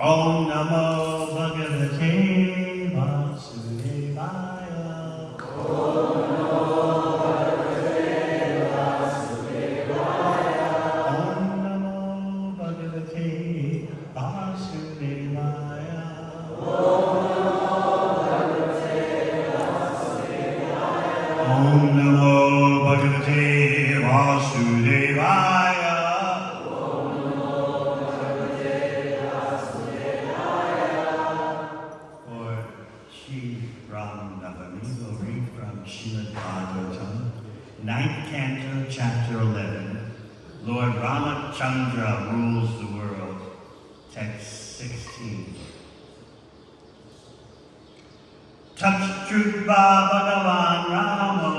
Om Namo Bhagavate Vasudevaya. Om Namo Bhagavate Vasudevaya. Om Namo Bhagavate Vasudevaya. Om Namo Bhagavate Vasudevaya. Om Namo Bhagavate Vasudevaya. For Shri Rama Navami, we'll read from Srimad Bhagavatam, 9th Canto, Chapter 11. Lord Ramachandra rules the world. Text 16. Tatchutva Bhagavan Ramo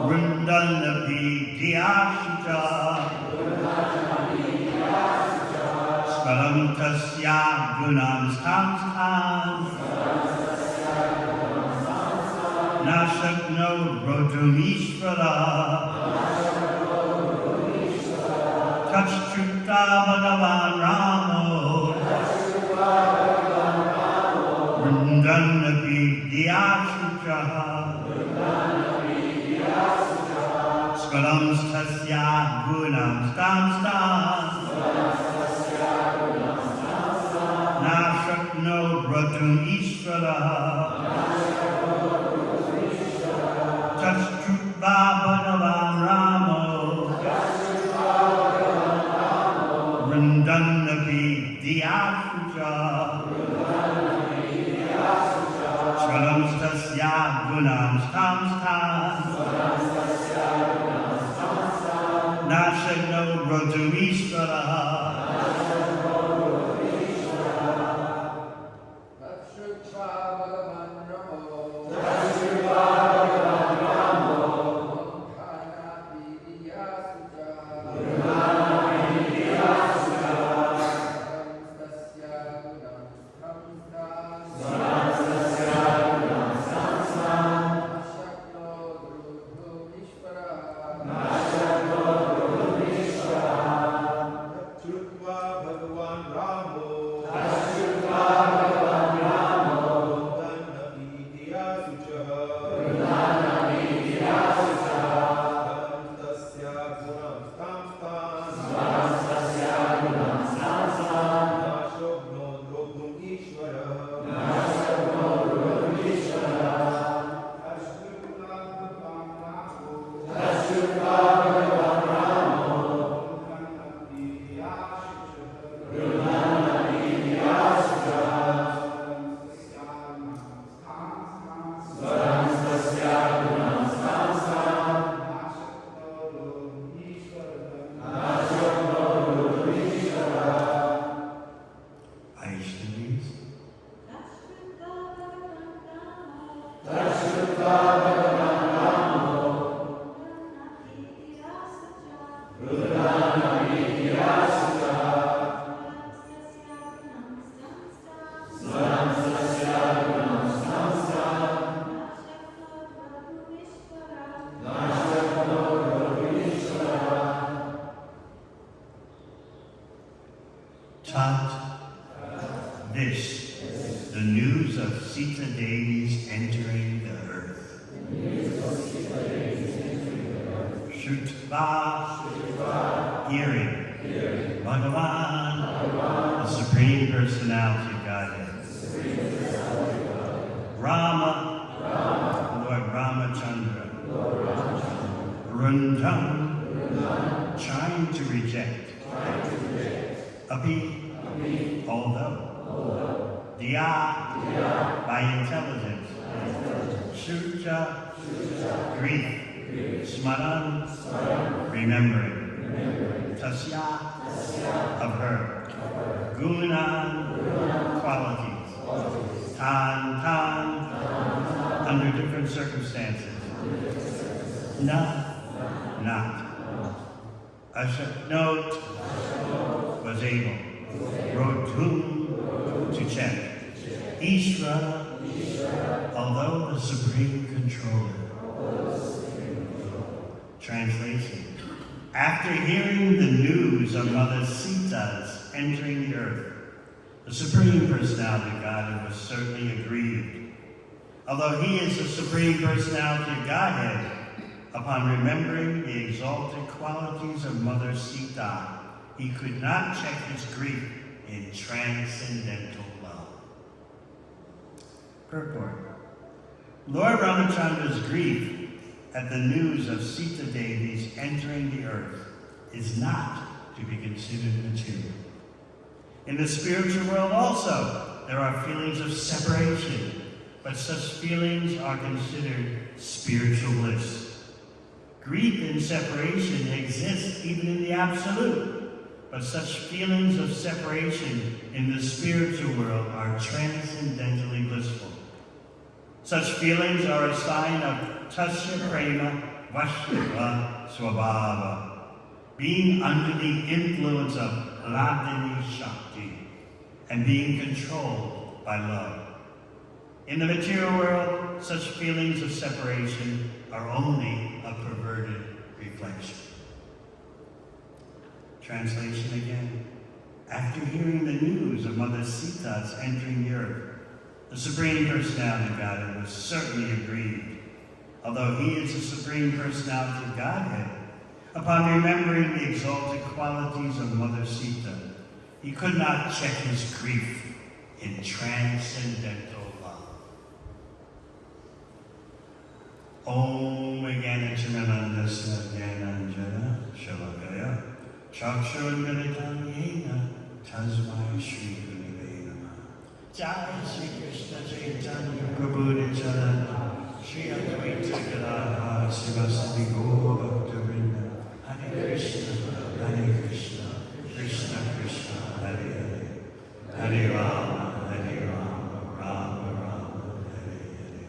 Vrindanapi Dhyasita Smaram Tasya Gunam Stamstam Nashakno Rotumishvara Tatchutva Bhagavan Ramo Vrindanapi Dhyasita Skalam Stasya Gunam Stamstam Nashakno Ratum Ishvara Tatchutva Bhagavan Ramo Vrindanapi Dhyasita Skalam Stasya Gunam Stamstam Nashakno Ratum Ishvara This, the news of Sita Devi's entering the earth. Shrutva, hearing. Bhagavan, the Supreme Personality of Godhead. Rama, Lord Ramachandra. Vrindam, trying to reject. Api, although. Diya, by intelligence. Shucha, grief. Smaran, remembering. Tasya, of her. Gunan, qualities. Tan, under different circumstances. Na, not. Ashaknot, was able. Rotum, to check. Ishvara, although the supreme controller. Translation. After hearing the news of Mother Sita's entering the earth, the Supreme Personality of Godhead was certainly aggrieved. Although he is the Supreme Personality of Godhead, upon remembering the exalted qualities of Mother Sita, he could not check his grief in transcendental love. Purport. Lord Ramachandra's grief at the news of Sita Devi's entering the earth is not to be considered material. In the spiritual world also, there are feelings of separation, but such feelings are considered spiritual bliss. Grief in separation exists even in the absolute, but such feelings of separation in the spiritual world are transcendentally blissful. Such feelings are a sign of Tasya Prema Vaishnava Swabhava, being under the influence of Hladini Shakti and being controlled by love. In the material world, such feelings of separation are only a perverted reflection. Translation again. After hearing the news of Mother Sita's entering the earth, the Supreme Personality of Godhead was certainly aggrieved. Although he is the Supreme Personality of Godhead, upon remembering the exalted qualities of Mother Sita, he could not check his grief in transcendental love. Om Gyanachimandasya Gyananjana Shalakaya Chakshurmilitam Yena Tasmai Shri Gurave Namah. Jai Shri Krishna Chaitanya Prabhu Nityananda Shri Advaita Gadadhara Sivasati Gaura Bhakta-vrinda. Hare Krishna, Krishna Krishna, Hare Hare, Hare Rama, Rama Rama, Hare Hare.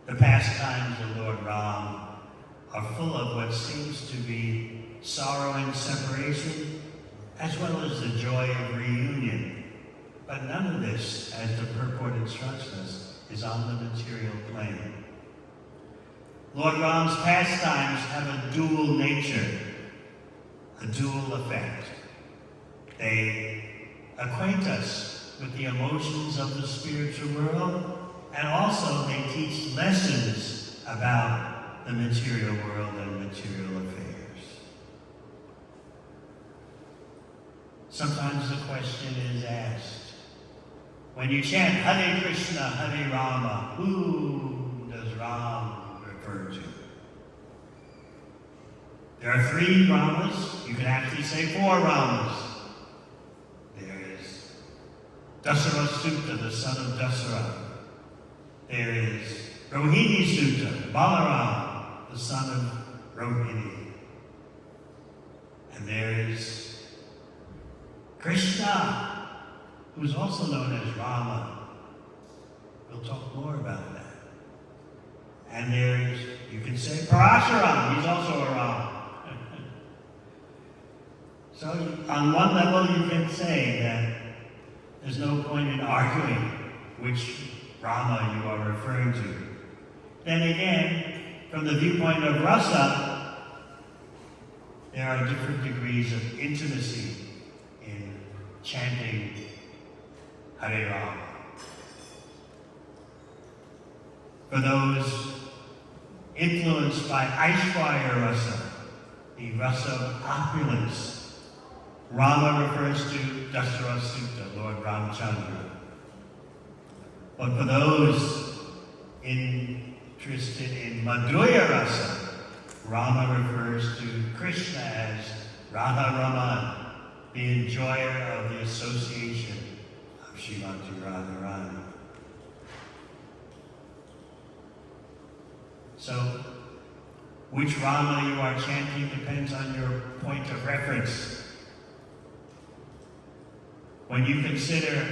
The pastimes of Lord Ram are full of what seems to be sorrow and separation, as well as the joy of reunion. But none of this, as the purport instructs us, is on the material plane. Lord Ram's pastimes have a dual nature, a dual effect. They acquaint us with the emotions of the spiritual world, and also they teach lessons about the material world and material affairs. Sometimes the question is asked, when you chant Hare Krishna, Hare Rama, who does Ram refer to? There are 3 Ramas. You can actually say 4 Ramas. There is Dasarath Sutta, the son of Dasarath. There is Rohini Sutta, Balaram, the son of Rohini. And there is Krishna, who is also known as Rama. We'll talk more about that. And there's, you can say Parashuram, he's also a Rama. So on one level you can say that there's no point in arguing which Rama you are referring to. Then again, from the viewpoint of rasa, there are different degrees of intimacy in chanting Hare Rama. For those influenced by Aishwarya rasa, the rasa of opulence, Rama refers to Dasarath Sutta, Lord Ramachandra. But for those interested in Madhurya rasa, Rama refers to Krishna as Radha Raman, the enjoyer of the association of Srimati Radharani. So, which Rama you are chanting depends on your point of reference. When you consider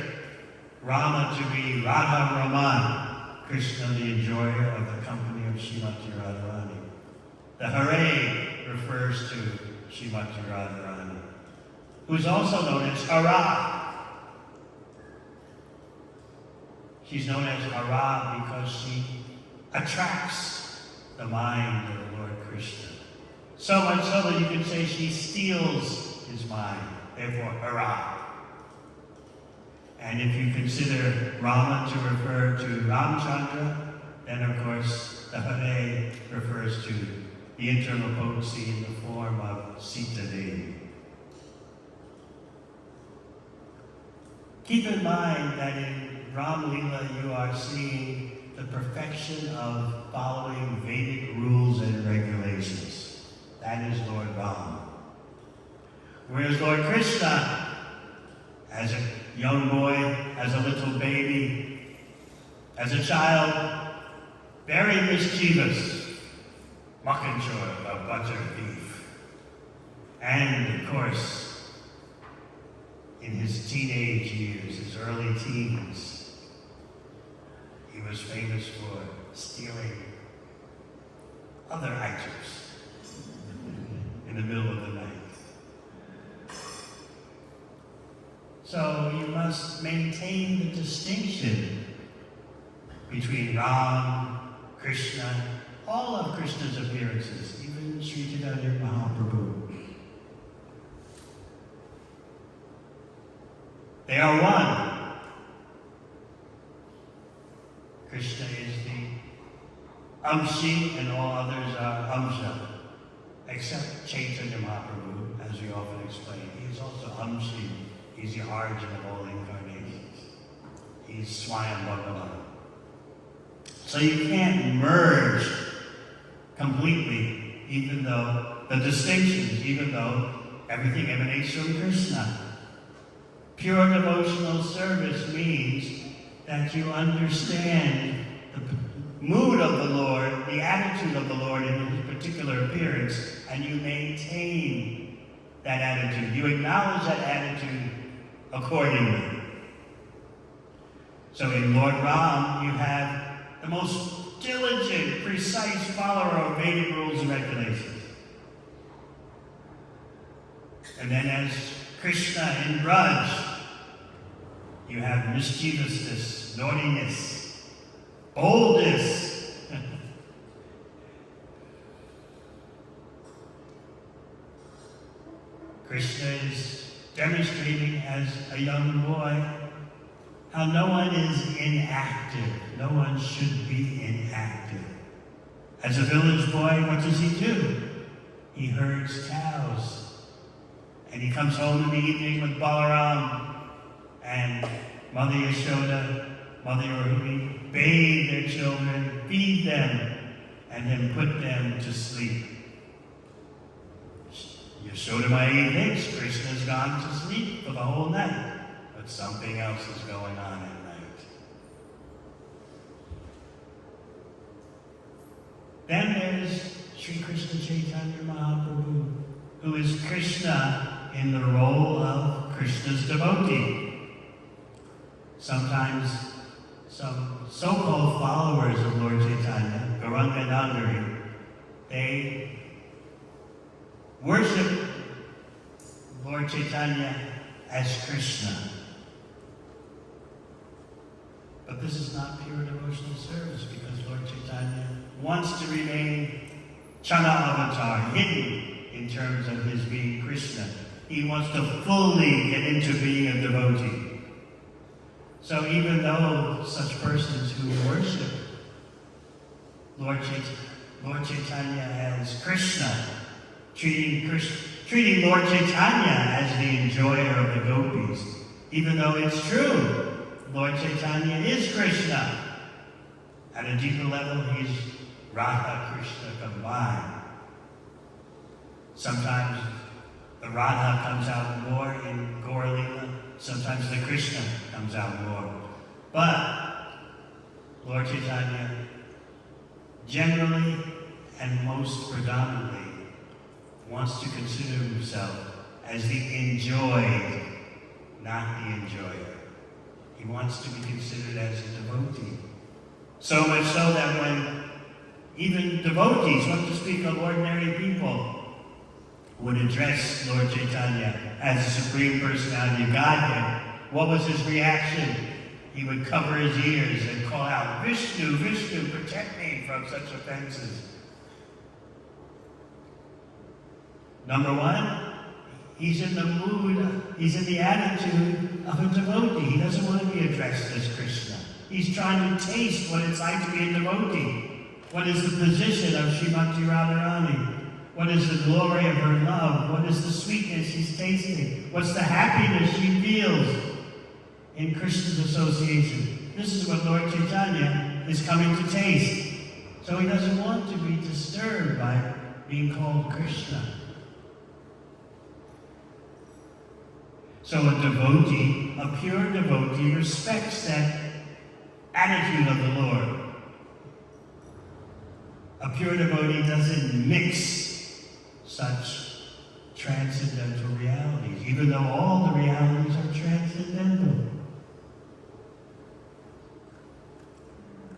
Rama to be Radha Raman, Krishna the enjoyer of the company of Srimati Radharani, the Hare refers to Srimati Radharani, who is also known as Hara. She's known as Hara because she attracts the mind of the Lord Krishna. So much so that you could say she steals his mind. Therefore, hurrah. And if you consider Rama to refer to Ramchandra, then of course the Hare refers to the internal potency in the form of Sita Devi. Keep in mind that in Ram Lila you are seeing the perfection of following Vedic rules and regulations. That is Lord Ram. Whereas Lord Krishna, as a young boy, as a little baby, as a child, very mischievous, mutton chore of butter beef. And of course, in his teenage years, his early teens, he was famous for stealing other items in the middle of the night. So you must maintain the distinction between Ram, Krishna, all of Krishna's appearances, even Sri Chaitanya Mahaprabhu. They are one. Krishna is the Amshi and all others are Amsha, except Chaitanya Mahaprabhu, as we often explain. He is also Amshi. He's the origin of all incarnations. He's Swayam Bhagavan. So you can't merge completely, even though the distinctions, even though everything emanates from Krishna. Pure devotional service means that you understand the mood of the Lord, the attitude of the Lord in his particular appearance, and you maintain that attitude. You acknowledge that attitude accordingly. So in Lord Ram, you have the most diligent, precise follower of Vedic rules and regulations. And then as Krishna in Braj, you have mischievousness, naughtiness, boldness. Krishna is demonstrating as a young boy how no one is inactive. No one should be inactive. As a village boy, what does he do? He herds cows. And he comes home in the evening with Balaram and Mother Yashoda, Mother Rohini, bathe their children, feed them, and then put them to sleep. Yashoda Mai thinks Krishna's gone to sleep for the whole night, but something else is going on at night. Then there's Sri Krishna Chaitanya Mahaprabhu, who is Krishna in the role of Krishna's devotee. Sometimes some so-called followers of Lord Chaitanya, Gauranga Nandari, they worship Lord Chaitanya as Krishna. But this is not pure devotional service because Lord Chaitanya wants to remain Chana avatar, hidden in terms of his being Krishna. He wants to fully get into being a devotee. So even though such persons who worship Lord Chaitanya as Krishna, treating Lord Chaitanya as the enjoyer of the gopis, even though it's true, Lord Chaitanya is Krishna. At a deeper level, he's Radha Krishna combined. Sometimes the Radha comes out more in Gaur Lila, sometimes the Krishna comes out more. But Lord Chaitanya generally and most predominantly wants to consider himself as the enjoyed, not the enjoyer. He wants to be considered as a devotee. So much so that when even devotees, what to speak of ordinary people, would address Lord Chaitanya as the Supreme Personality of Godhead, what was his reaction? He would cover his ears and call out, "Vishnu, Vishnu, protect me from such offenses." Number one, he's in the mood, he's in the attitude of a devotee. He doesn't want to be addressed as Krishna. He's trying to taste what it's like to be a devotee. What is the position of Srimati Radharani? What is the glory of her love? What is the sweetness she's tasting? What's the happiness she feels in Krishna's association? This is what Lord Chaitanya is coming to taste. So he doesn't want to be disturbed by being called Krishna. So a devotee, a pure devotee, respects that attitude of the Lord. A pure devotee doesn't mix such transcendental realities, even though all the realities are transcendental.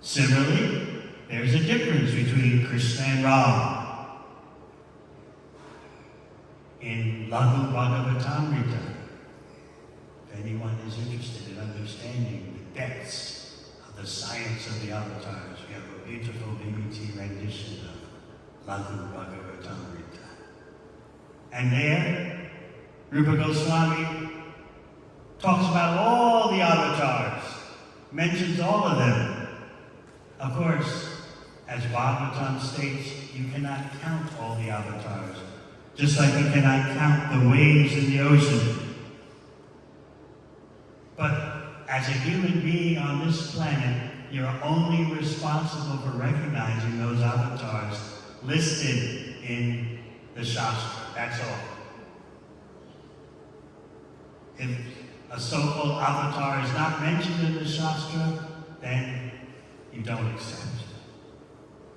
Similarly, there's a difference between Krishna and Rama. In Laghu Bhagavatamrita, if anyone is interested in understanding the depths of the science of the avatars, we have a beautiful BBT rendition of Laghu Bhagavatamrita. And there, Rupa Goswami talks about all the avatars, mentions all of them. Of course, as Bhagavatam states, you cannot count all the avatars, just like you cannot count the waves in the ocean. But as a human being on this planet, you're only responsible for recognizing those avatars listed in the Shastra. That's all. If a so-called avatar is not mentioned in the Shastra, then you don't accept.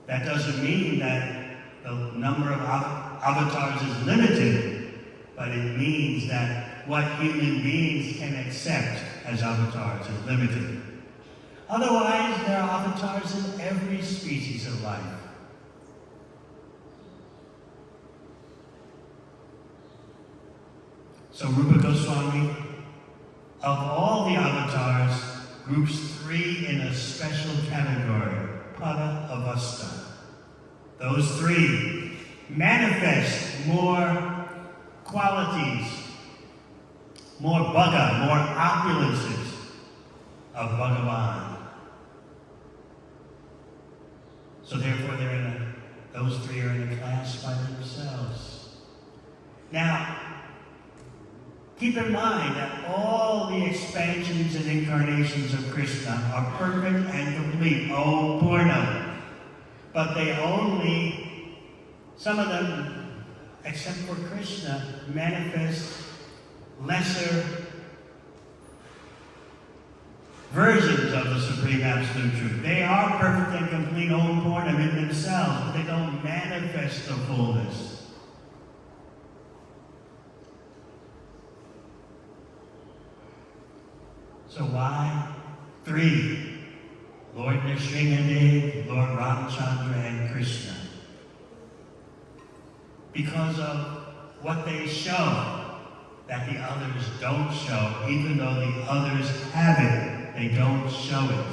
That doesn't mean that the number of avatars is limited, but it means that what human beings can accept as avatars is limited. Otherwise, there are avatars in every species of life. So Rupa Goswami, of all the avatars, groups three in a special category, Pada Avasta. Those three manifest more qualities, more bhaga, more opulences of Bhagavan. So therefore those three are in a class by themselves. Now, keep in mind that all the expansions and incarnations of Krishna are perfect and complete, Om Purna. But they only, some of them, except for Krishna, manifest lesser versions of the Supreme Absolute Truth. They are perfect and complete Om Purna in themselves, but they don't manifest the fullness. So why three? Lord Nrsimhadev, Lord Ramachandra, and Krishna. Because of what they show that the others don't show, even though the others have it, they don't show it.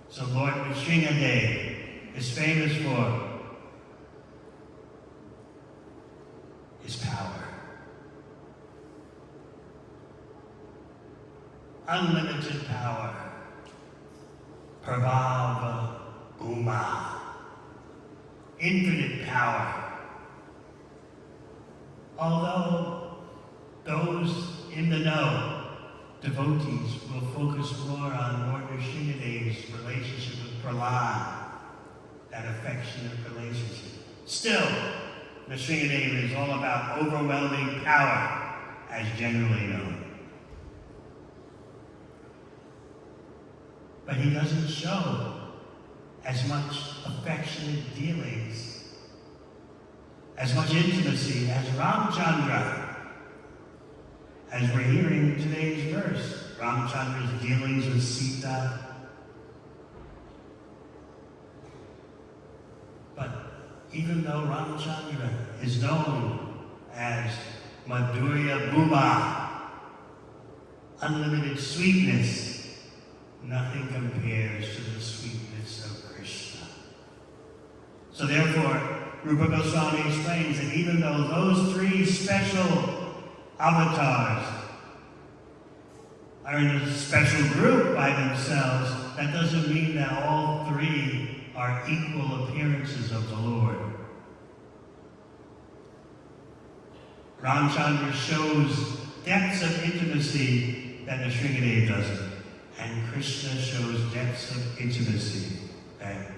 So Lord Nrsimhadev is famous for his power. Unlimited power. Prabhava Bhuma. Infinite power. Although those in the know, devotees, will focus more on Lord Nrsimhadev's relationship with Prahlad, that affectionate relationship. Still, Nrsimhadev is all about overwhelming power, as generally known. But he doesn't show as much affectionate dealings, as much intimacy as Ramachandra. As we're hearing in today's verse, Ramachandra's dealings with Sita. But even though Ramachandra is known as Madhurya Bhuma, unlimited sweetness, nothing compares to the sweetness of Krishna. So therefore, Rupa Goswami explains that even though those three special avatars are in a special group by themselves, that doesn't mean that all three are equal appearances of the Lord. Ramchandra shows depths of intimacy that Nrsimhadev doesn't, and Krishna shows depths of intimacy that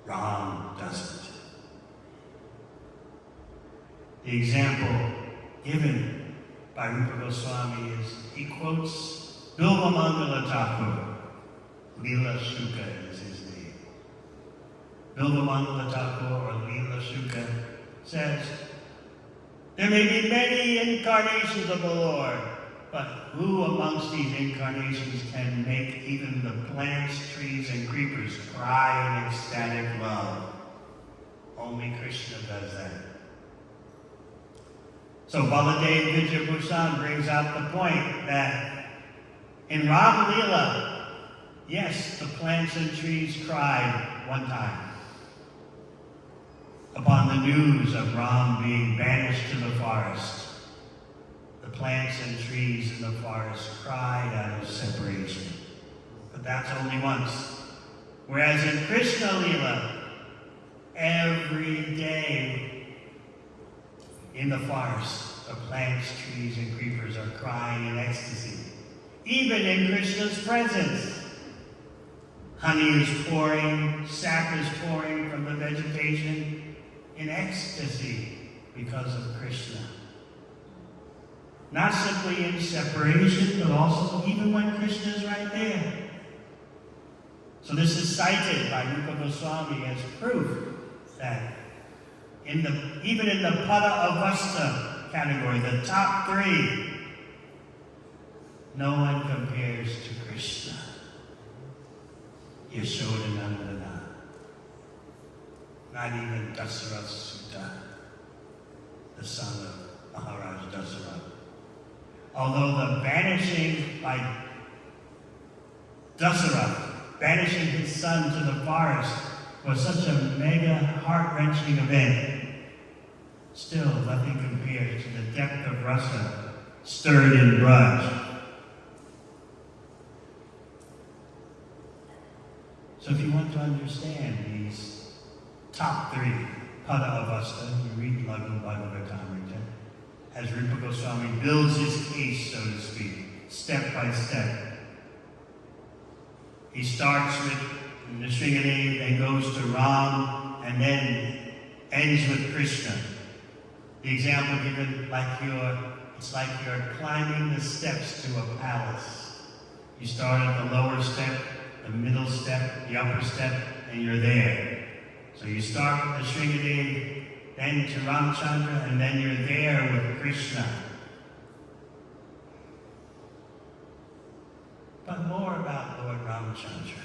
Ram doesn't. The example given by Rupa Goswami is, he quotes Bilva Mangala Thakur. Leela Shuka is his name. Bilva Mangala Thakur, or Leela Shuka, says, there may be many incarnations of the Lord, but who amongst these incarnations can make even the plants, trees, and creepers cry in ecstatic love? Only Krishna does that. So Baladev Vidyabhushan brings out the point that in Ram Leela, yes, the plants and trees cried one time upon the news of Ram being banished to the forest. The plants and trees in the forest cried out of separation. But that's only once. Whereas in Krishna Leela, every day in the forest, the plants, trees, and creepers are crying in ecstasy. Even in Krishna's presence. Honey is pouring, sap is pouring from the vegetation in ecstasy because of Krishna. Not simply in separation, but also even when Krishna is right there. So this is cited by Rupa Goswami as proof that even in the Pada Avasta category, the top three, no one compares to Krishna. Yashodanandana. Not even Dasarath Sutta, the son of Maharaj Dasarath. Although the banishing by Dasarath, banishing his son to the forest, was such a mega heart-wrenching event, still nothing compares to the depth of rasa stirred in Braj. So if you want to understand these top three, Pada Avasta, you read Laghu Bhagavatamrita, as Rupa Goswami builds his case, so to speak, step by step. He starts with Nrsimhadev, then goes to Ram, and then ends with Krishna. The example given, it's like you're climbing the steps to a palace. You start at the lower step, the middle step, the upper step, and you're there. So you start with Nrsimhadev, then to Ramchandra, and then you're there with Krishna. But more about Lord Ramchandra.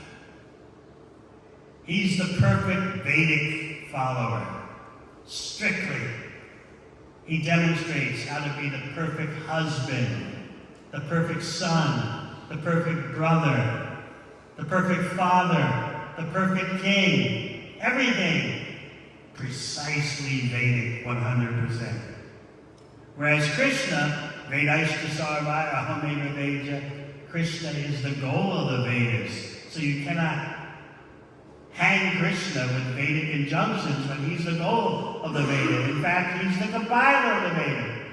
He's the perfect Vedic follower. Strictly, he demonstrates how to be the perfect husband, the perfect son, the perfect brother, the perfect father, the perfect king, everything precisely Vedic 100%. Whereas Krishna, Vedaishta Sarvaya Ahameva Veja, Krishna is the goal of the Vedas. So you cannot hang Krishna with Vedic injunctions when he's the goal of the Veda. In fact, he's the compiler of the Veda.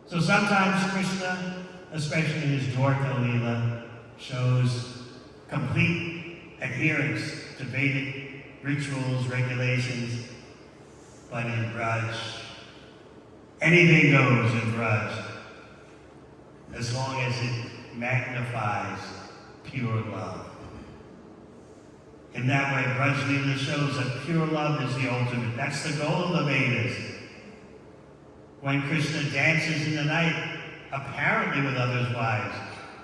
So sometimes Krishna, especially in his Dwarka Leela, shows complete adherence to Vedic rituals, regulations, but in Braj, anything goes in Braj, as long as it magnifies pure love. In that way, Braj Leela shows that pure love is the ultimate. That's the goal of the Vedas. When Krishna dances in the night, apparently with others' wives,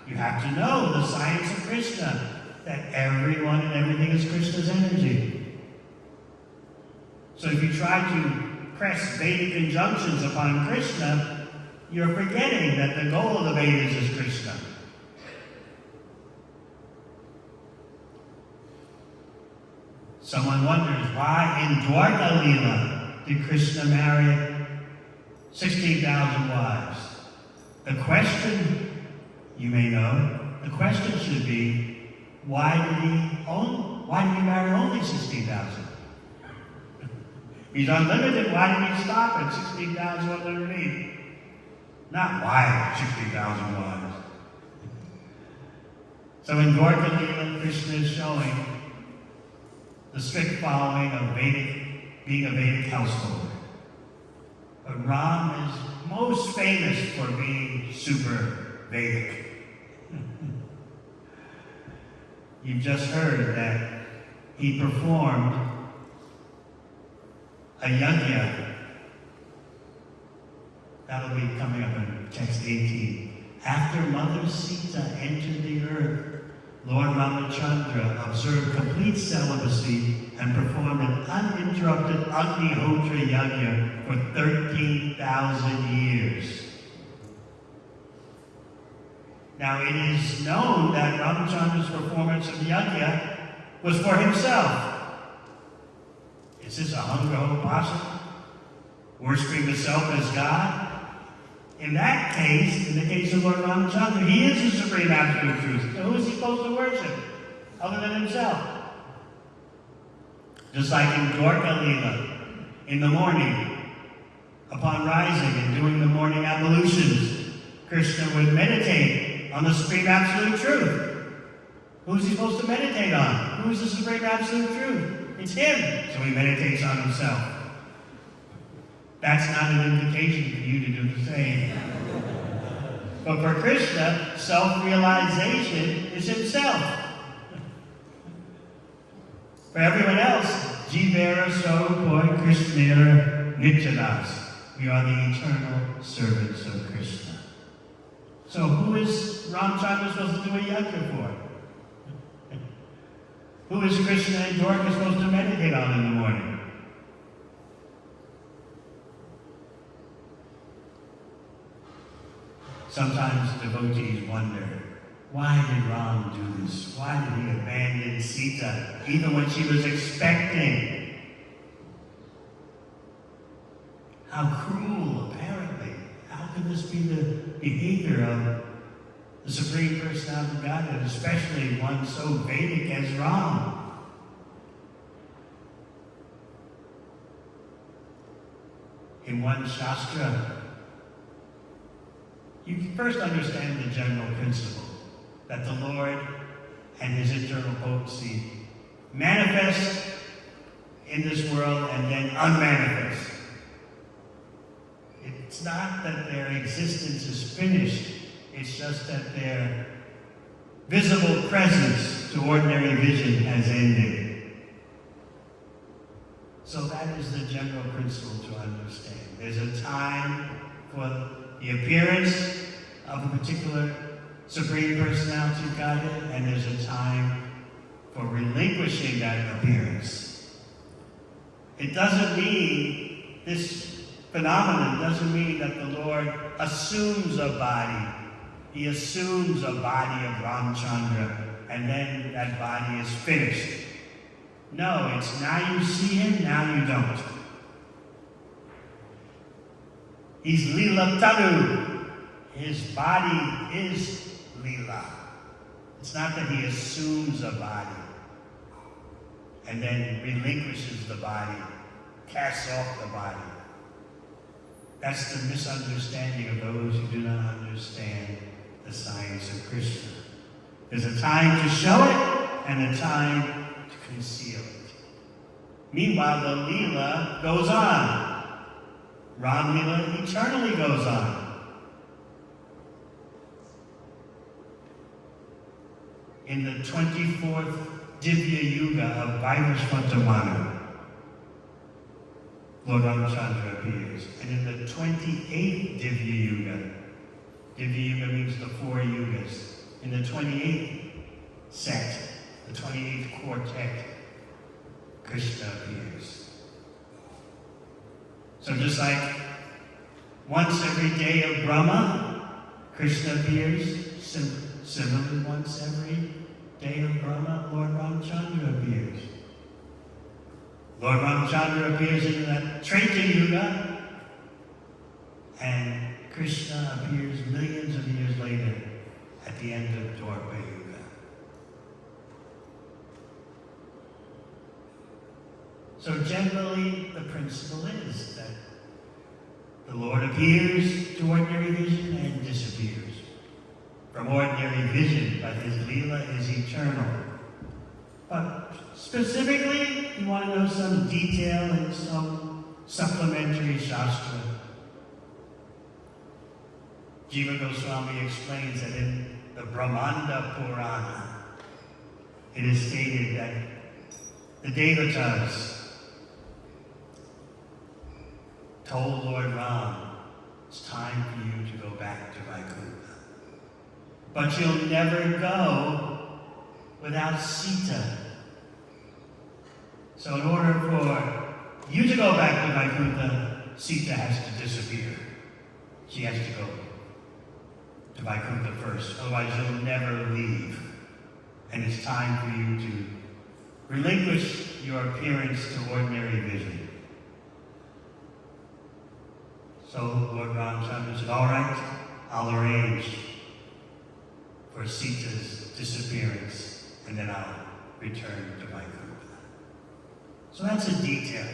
you have to know the science of Krishna, that everyone and everything is Krishna's energy. So if you try to press Vedic injunctions upon Krishna, you're forgetting that the goal of the Vedas is Krishna. Someone wonders, why in Dwarka Leela did Krishna marry 16,000 wives? The question, you may know, the question should be, why did he marry only 16,000? He's unlimited, why did he stop at 16,108? Not why 16,000 wives. So in Dwarka Leela, Krishna is showing the strict following of being a Vedic householder. But Ram is most famous for being super Vedic. You've just heard that he performed a yajna. That'll be coming up in text 18. After Mother Sita entered the earth, Lord Ramachandra observed complete celibacy and performed an uninterrupted Agnihotra Yajna for 13,000 years. Now it is known that Ramachandra's performance of Yajna was for himself. Is this Ahanga Upasana? Worshipping the self as God? In that case, in the case of Lord Ramachandra, he is the supreme absolute truth. So who is he supposed to worship other than himself? Just like in Dwarka Leela, in the morning, upon rising and doing the morning ablutions, Krishna would meditate on the supreme absolute truth. Who's he supposed to meditate on? Who's the supreme absolute truth? It's him. So he meditates on himself. That's not an invitation for you to do the same. But for Krishna, self-realization is himself. For everyone else, Jivera So Poi Krishnera Nityadas. We are the eternal servants of Krishna. So who is Ramachandra supposed to do a yajna for? Who is Krishna and Dwarka supposed to meditate on in the morning? Sometimes devotees wonder, why did Ram do this? Why did he abandon Sita even when she was expecting? How cruel, apparently. How could this be the behavior of the Supreme Personality of Godhead, especially one so Vedic as Ram? In one Shastra, you first understand the general principle that the Lord and his internal potency manifest in this world and then unmanifest. It's not that their existence is finished, it's just that their visible presence to ordinary vision has ended. So that is the general principle to understand. There's a time for the appearance of a particular Supreme Personality of Godhead, and there's a time for relinquishing that appearance. It doesn't mean, this phenomenon doesn't mean that the Lord assumes a body. He assumes a body of Ramachandra, and then that body is finished. No, it's now you see him, now you don't. He's Leela Tanu. His body is Leela. It's not that he assumes a body and then relinquishes the body, casts off the body. That's the misunderstanding of those who do not understand the science of Krishna. There's a time to show it and a time to conceal it. Meanwhile, the Leela goes on. Ram Leela eternally goes on. In the 24th Divya Yuga of Vaivashvatamana, Lord Ramachandra appears. And in the 28th Divya Yuga means the 4 yugas. In the 28th set, the 28th quartet, Krishna appears. So just like once every day of Brahma, Krishna appears, similarly once every day of Brahma, Lord Ramachandra appears. Lord Ramachandra appears in that Treta Yuga, and Krishna appears millions of years later at the end of Dwapara Yuga. So generally, the principle is that the Lord appears to ordinary vision and disappears from ordinary vision, but his Leela is eternal. But specifically, you want to know some detail in some supplementary Shastra. Jiva Goswami explains that in the Brahmanda Purana, it is stated that the Devatas told Lord Ram, it's time for you to go back to Vaikuntha. But you'll never go without Sita. So in order for you to go back to Vaikuntha, Sita has to disappear. She has to go to Vaikuntha first, otherwise you'll never leave. And it's time for you to relinquish your appearance to ordinary vision. So Lord Ramachandra said, all right, I'll arrange for Sita's disappearance, and then I'll return to Vaikuntha. So that's a detail.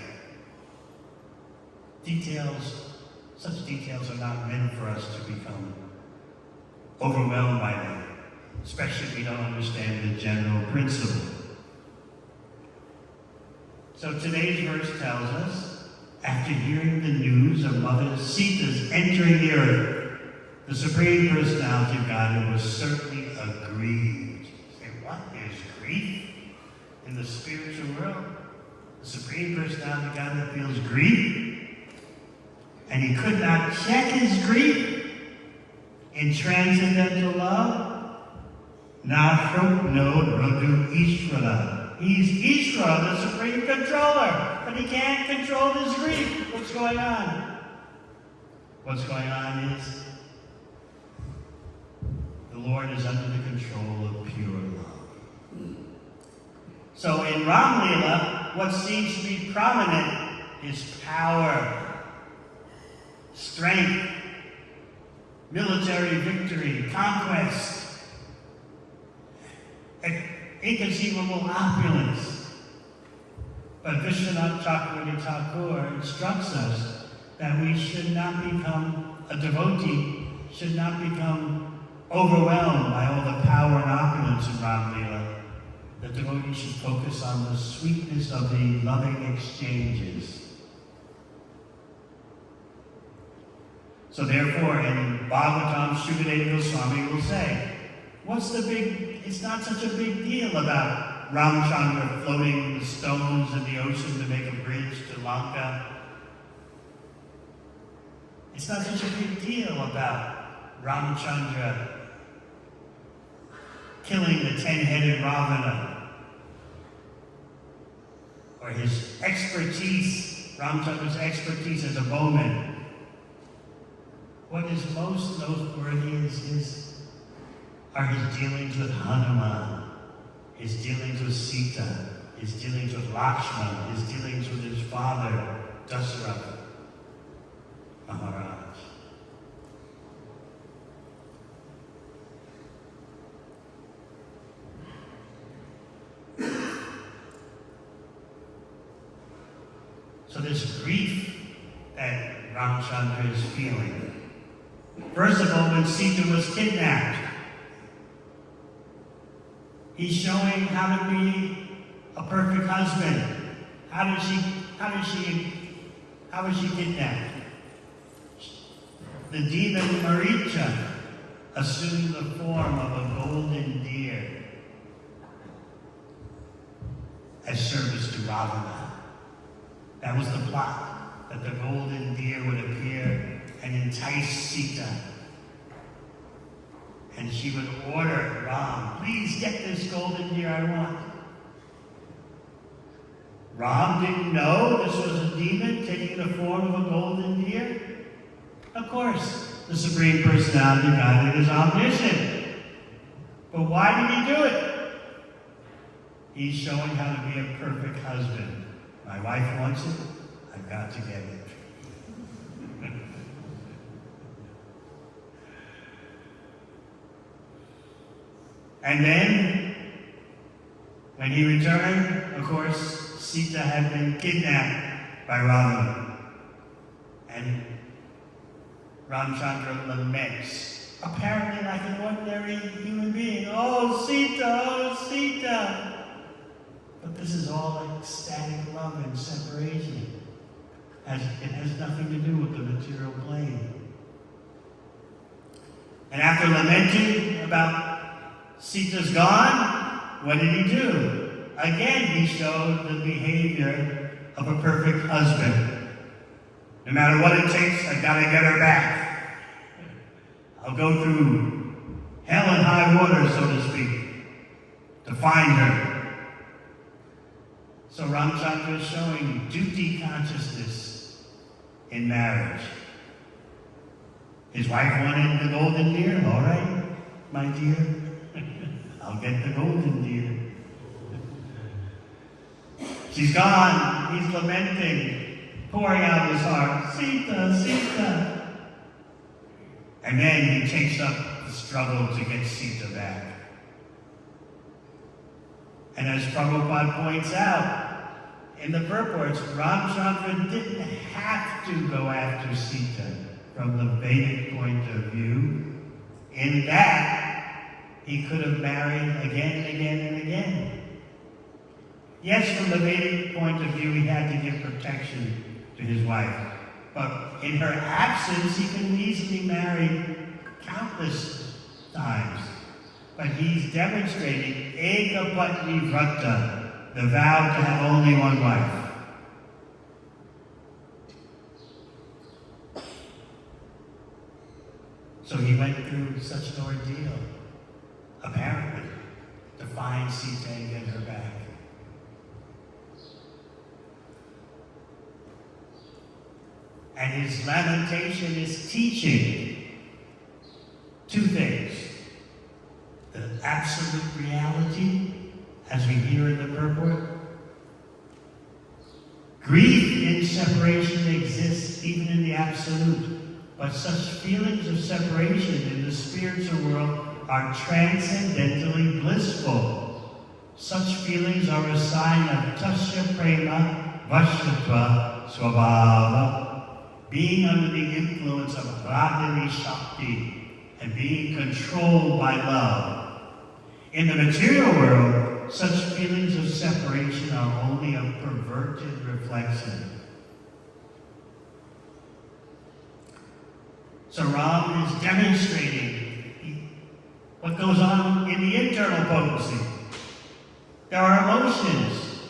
Such details are not meant for us to become overwhelmed by them, especially if we don't understand the general principle. So today's verse tells us, after hearing the news of Mother Sita's entering the earth, the Supreme Personality of Godhead was certainly aggrieved. Say, what is grief in the spiritual world? The Supreme Personality of Godhead feels grief, and he could not check his grief in transcendental love. Nahrok no Raghu Ishvara. He's Ishvara, the Supreme Controller, but he can't control his grief. What's going on? What's going on is the Lord is under the control of pure love. So in Ram Leela, what seems to be prominent is power, strength, military victory, conquest, inconceivable opulence. But Vishwanath Chakravarti Thakur instructs us that we should not become a devotee, should not become overwhelmed by all the power and opulence in Ram Leela. The devotee should focus on the sweetness of the loving exchanges. So therefore, in Bhagavatam, Shukadeva Goswami will say, it's not such a big deal about Ramachandra floating the stones in the ocean to make a bridge to Lanka. It's not such a big deal about Ramachandra killing the 10-headed Ravana, or his expertise, Ramachandra's expertise as a bowman. What is most noteworthy are his dealings with Hanuman, his dealings with Sita, his dealings with Lakshmana, his dealings with his father, Dasharatha Maharaj. So this grief that Ramachandra is feeling. First of all, when Sita was kidnapped, he's showing how to be a perfect husband. How was she kidnapped? The demon Maricha assumed the form of a golden deer as service to Ravana. That was the plot, that the golden deer would appear and entice Sita. And she would order Ram, please get this golden deer I want. Ram didn't know this was a demon taking the form of a golden deer. Of course, the Supreme Personality of Godhead is omniscient. But why did he do it? He's showing how to be a perfect husband. My wife wants it, I've got to get it. And then, when he returned, of course, Sita had been kidnapped by Ravana. And Ramchandra laments, apparently like an ordinary human being. Oh, Sita, oh, Sita. But this is all ecstatic love and separation. It has nothing to do with the material plane. And after lamenting about Sita's gone, what did he do? Again, he showed the behavior of a perfect husband. No matter what it takes, I've got to get her back. I'll go through hell and high water, so to speak, to find her. So Ramchandra is showing duty consciousness in marriage. His wife wanted the golden deer. All right, my dear. I'll get the golden deer. She's gone. He's lamenting, pouring out his heart. Sita, Sita. And then he takes up the struggle to get Sita back. And as Prabhupada points out, in the purports, Ramchandra didn't have to go after Sita from the Vedic point of view. In that, he could have married again and again and again. Yes, from the Vedic point of view, he had to give protection to his wife. But in her absence, he could easily marry countless times. But he's demonstrating Eka Patni Vrata, the vow to have only one wife. So he went through such an ordeal, apparently, to find Sita and get her back. And his lamentation is teaching two things. The absolute reality, as we hear in the purport. Grief in separation exists even in the absolute, but such feelings of separation in the spiritual world are transcendentally blissful. Such feelings are a sign of tasya prema vashatva swabhava, being under the influence of radhini shakti and being controlled by love. In the material world, such feelings of separation are only a perverted reflection. So Ram is demonstrating what goes on in the internal potency. There are emotions.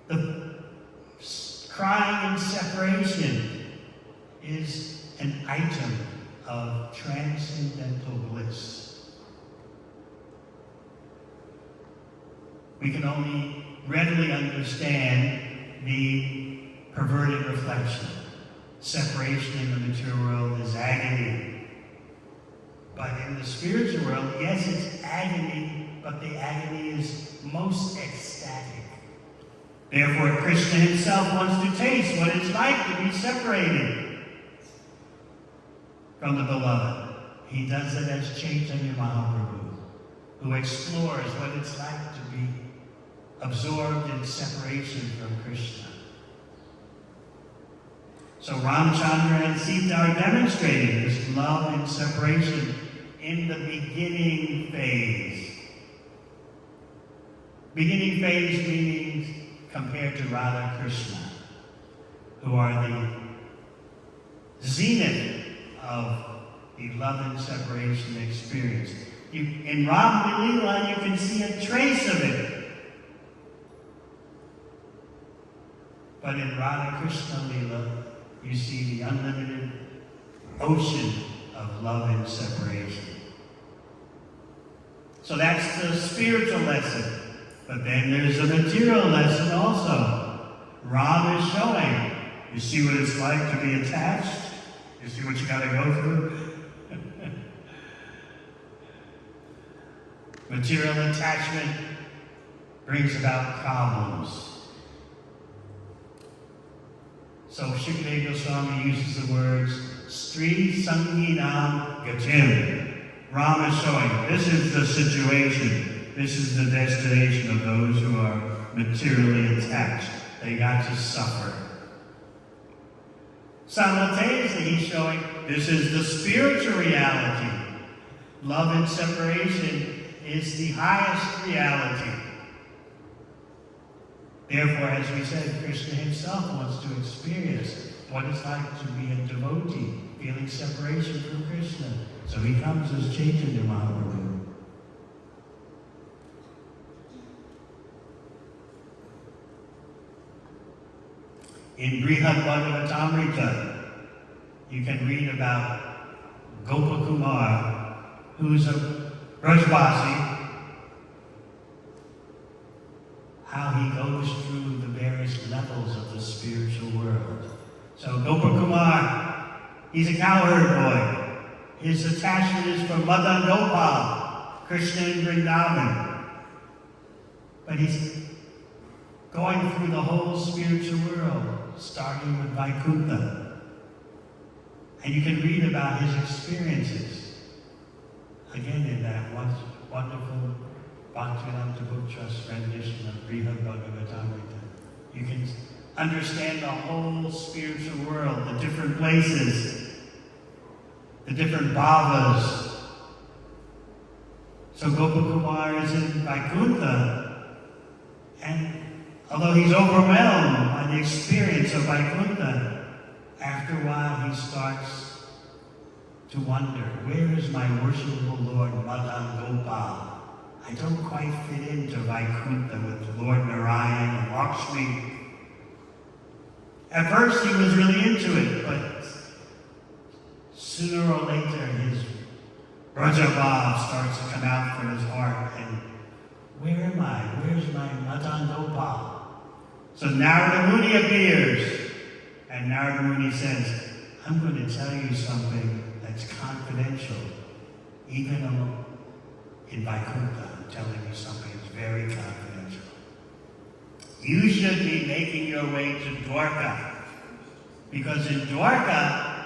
The crying in separation is an item of transcendental bliss. We can only readily understand the perverted reflection. Separation in the material world is agony. But in the spiritual world, yes, it's agony, but the agony is most ecstatic. Therefore, Krishna himself wants to taste what it's like to be separated from the beloved. He does it as Chaitanya Mahaprabhu, who explores what it's like to be absorbed in separation from Krishna. So Ramchandra and Sita are demonstrating this love and separation in the beginning phase. Beginning phase meaning compared to Radha Krishna, who are the zenith of the love and separation experience. In Ram Lila, you can see a trace of it. But in Radha Krishna Lila, you see the unlimited ocean of love and separation. So that's the spiritual lesson. But then there's a material lesson also. Ram is showing, you see what it's like to be attached? You see what you got to go through? Material attachment brings about problems. So Shukadeva Goswami uses the words Sri Sanginam Gatim. Rama is showing this is the situation, this is the destination of those who are materially attached. They got to suffer. Simultaneously, he's showing this is the spiritual reality. Love and separation is the highest reality. Therefore, as we said, Krishna himself wants to experience what it's like to be a devotee, feeling separation from Krishna. So he comes as Chaitanya Mahaprabhu. In Brihad Bhagavatamrita, you can read about Gopakumar, who's a Brajvasi, how he goes through the various levels of the spiritual world. So Gopakumar, he's a cowherd boy. His attachment is for Madan Gopal, Krishna in Vrindavan. But he's going through the whole spiritual world, starting with Vaikuntha. And you can read about his experiences, again in that wonderful Bhaktivedanta Book Trust rendition of Brihad Bhagavatamrita. You can understand the whole spiritual world, the different places, the different bhavas. So Gopakumar is in Vaikuntha, and although he's overwhelmed by the experience of Vaikuntha, after a while he starts to wonder, where is my worshipful Lord Madan Gopal? I don't quite fit into Vaikuntha with Lord Narayan and Lakshmi. At first he was really into it, but sooner or later his Brajabhav starts to come out from his heart, and where am I? Where's my Madan Gopal? So Narada Muni appears, and Narada Muni says, I'm going to tell you something that's confidential. Even in Vaikuntha, I'm telling you something that's very confidential. You should be making your way to Dwarka, because in Dwarka,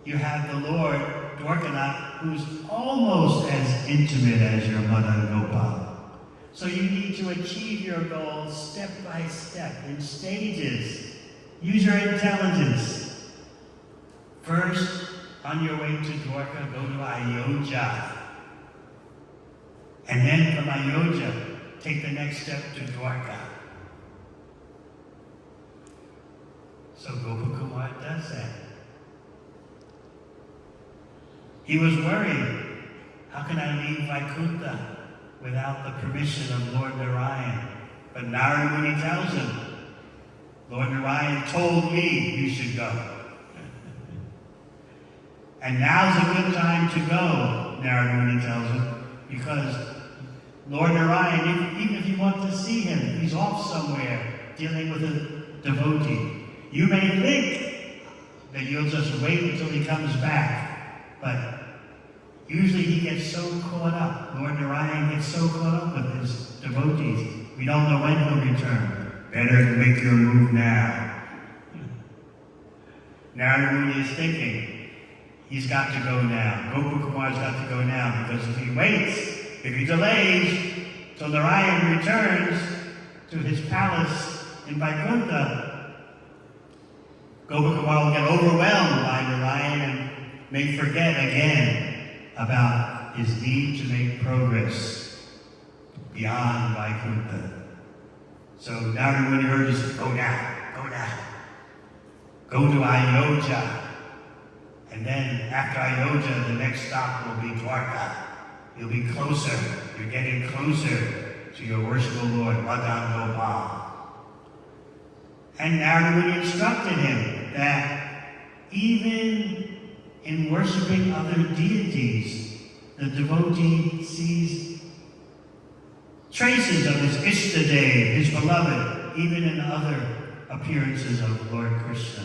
you have the Lord, Dwarkanath, who's almost as intimate as your Madan Gopal. So you need to achieve your goals step by step, in stages. Use your intelligence. First, on your way to Dwarka, go to Ayodhya. And then from Ayodhya, take the next step to Dwarka. So Gopakumar does that. He was worried. How can I leave Vaikuntha without the permission of Lord Narayan? But Narada Muni tells him, Lord Narayan told me you should go. And now's a good time to go, Narada Muni tells him, because Lord Narayan, even if you want to see him, he's off somewhere dealing with a devotee. You may think that you'll just wait until he comes back, but usually he gets so caught up. Lord Narayan gets so caught up with his devotees. We don't know when he'll return. Better make your move now. Narada Muni is thinking, he's got to go now. Gopakumar's got to go now, because if he waits, if he delays till Narayan returns to his palace in Vaikuntha, Gopakumar will get overwhelmed by Narayan and may forget again about his need to make progress beyond Vaikuntha. So Narada Muni urges, go now, go to Ayodhya. And then after Ayodhya, the next stop will be Dwarka. You'll be closer, you're getting closer to your worshipful Lord, Madan Gopal. And Narada Muni instructed him that even in worshiping other deities, the devotee sees traces of his Ishtadev, his beloved, even in other appearances of Lord Krishna.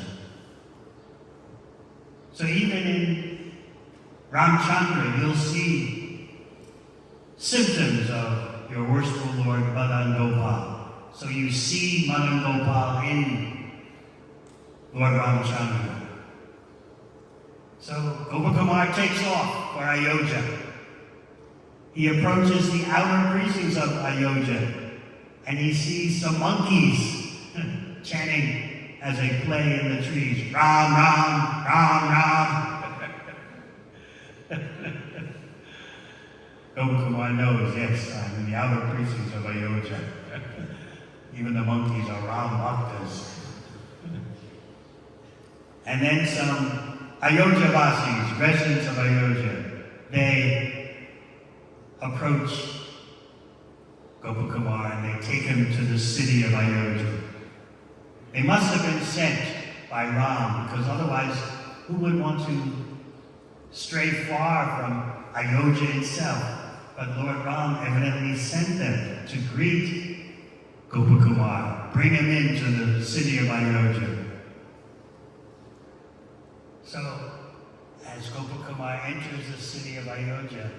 So even in Ramchandra, you'll see symptoms of your worshipful Lord, Madan Gopal. So you see Madan Gopal in Lord Ramachandra. So Gopakumar takes off for Ayodhya. He approaches the outer precincts of Ayodhya, and he sees some monkeys chanting as they play in the trees, Ram, Ram, Ram, Ram. Gopakumar knows, yes, I'm in the outer precincts of Ayodhya. Even the monkeys are Ram Bhaktas. And then some Ayodhya Vasis, residents of Ayodhya, they approach Gopakumar and they take him to the city of Ayodhya. They must have been sent by Ram, because otherwise, who would want to stray far from Ayodhya itself? But Lord Ram evidently sent them to greet Gopakumar, bring him into the city of Ayodhya. So, as Gopakumar enters the city of Ayodhya,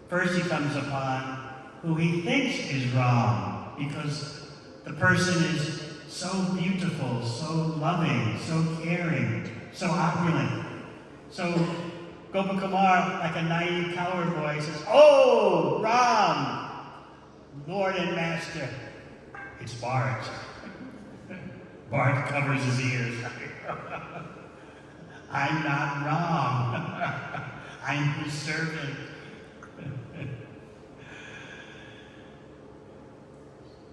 first he comes upon who he thinks is Ram, because the person is so beautiful, so loving, so caring, so opulent. So Gopakumar, like a naive coward boy, says, "Oh, Ram, Lord and Master." It's Bart. Bart covers his ears. I'm not Ram. I'm his servant.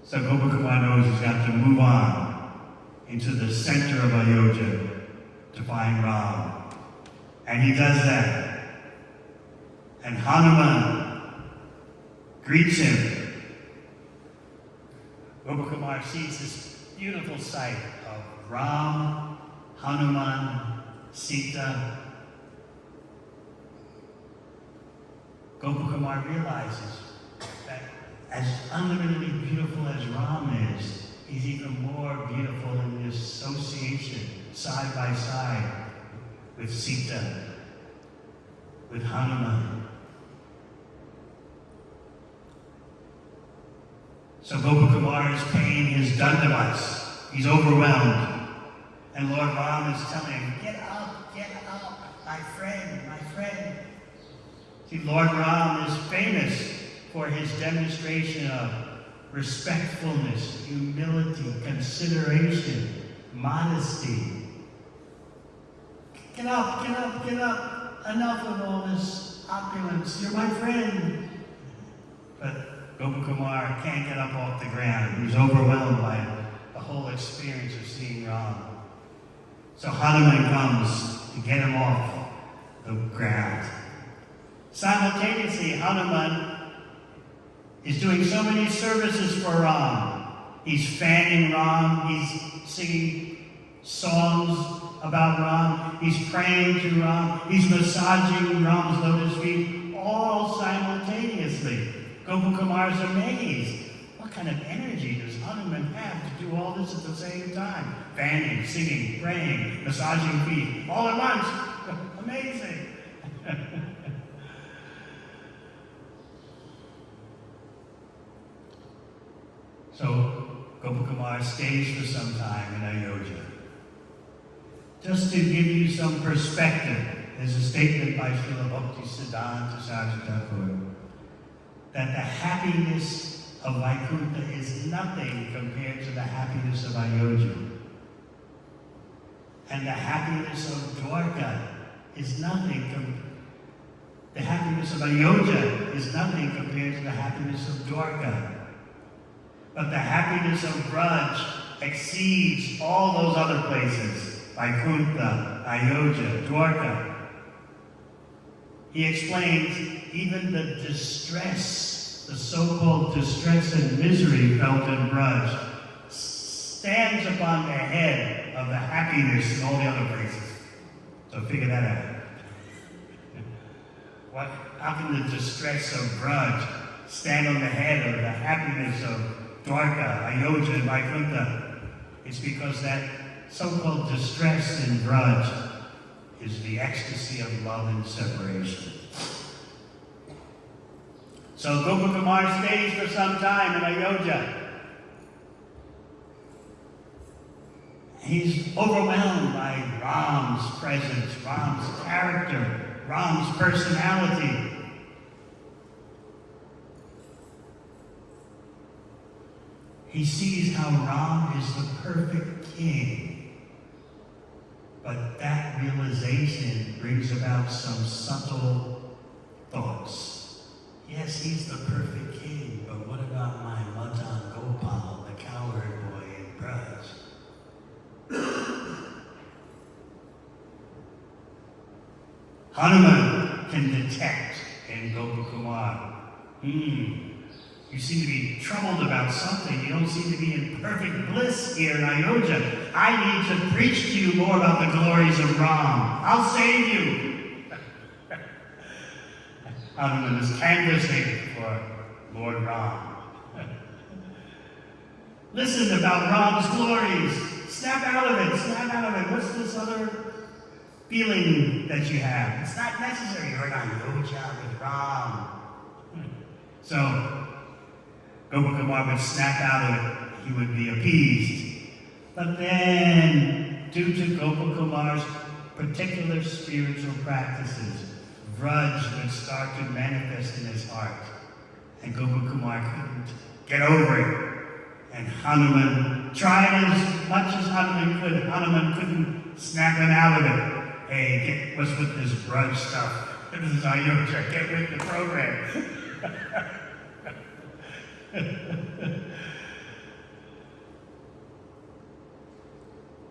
So Gopakumar knows he's got to move on into the center of Ayodhya to find Ram. And he does that. And Hanuman greets him. Gopakumar sees this beautiful sight of Ram, Hanuman, Sita. Gopakumar realizes that as unlimitedly beautiful as Ram is, he's even more beautiful in this association, side by side, with Sita, with Hanuman. So Gopakumar is paying his dandavats. He's overwhelmed. And Lord Ram is telling him, get up, my friend, my friend. See, Lord Ram is famous for his demonstration of respectfulness, humility, consideration, modesty. Get up, get up, get up. Enough of all this opulence. You're my friend. But Gopakumar can't get up off the ground. He's overwhelmed by the whole experience of seeing Ram. So Hanuman comes to get him off the ground. Simultaneously, Hanuman is doing so many services for Ram. He's fanning Ram. He's singing songs about Ram. He's praying to Ram. He's massaging Ram's lotus feet, all simultaneously. Gopakumar's amazed. What kind of energy does Hanuman have to do all this at the same time? Fanning, singing, praying, massaging feet, all at once. Amazing. So Gopakumar stays for some time in Ayodhya. Just to give you some perspective, there's a statement by Srila Bhaktisiddhanta Saraswati Thakur that the happiness of Vaikuntha is nothing compared to the happiness of Ayodhya. And the happiness of Dwarka is nothing the happiness of Ayodhya is nothing compared to the happiness of Dwarka. But the happiness of Braj exceeds all those other places, Vaikuntha, Ayodhya, Dwarka. He explains even the distress, the so-called distress and misery felt in Braj, stands upon the head of the happiness in all the other places. So figure that out. How can the distress of Braj stand on the head of the happiness of Dwarka, Ayodhya, and Vaikuntha? It's because that so-called distress in Braj is the ecstasy of love and separation. So So Gopakumar stays for some time in Ayodhya. He's overwhelmed by Ram's presence, Ram's character, Ram's personality. He sees how Ram is the perfect king. But that realization brings about some subtle thoughts. Yes, he's the perfect king, but what about my Madan Gopal, the cowherd boy in Braj? Hanuman can detect in Gopakumar, you seem to be troubled about something. You don't seem to be in perfect bliss here in Ayodhya. I need to preach to you more about the glories of Ram. I'll save you. Hanuman is canvassing for Lord Ram. Listen about Ram's glories. Snap out of it. Snap out of it. What's this other feeling that you have? It's not necessary. You're in Ayodhya with Ram. So, Gopakumar would snap out of it. He would be appeased. But then, due to Gopakumar's particular spiritual practices, Vraj would start to manifest in his heart. And Gopakumar couldn't get over it. And Hanuman tried as much as Hanuman could. Hanuman couldn't snap him out of it. Hey, what's with this Vraj stuff? This is Ayodhya. Get with the program.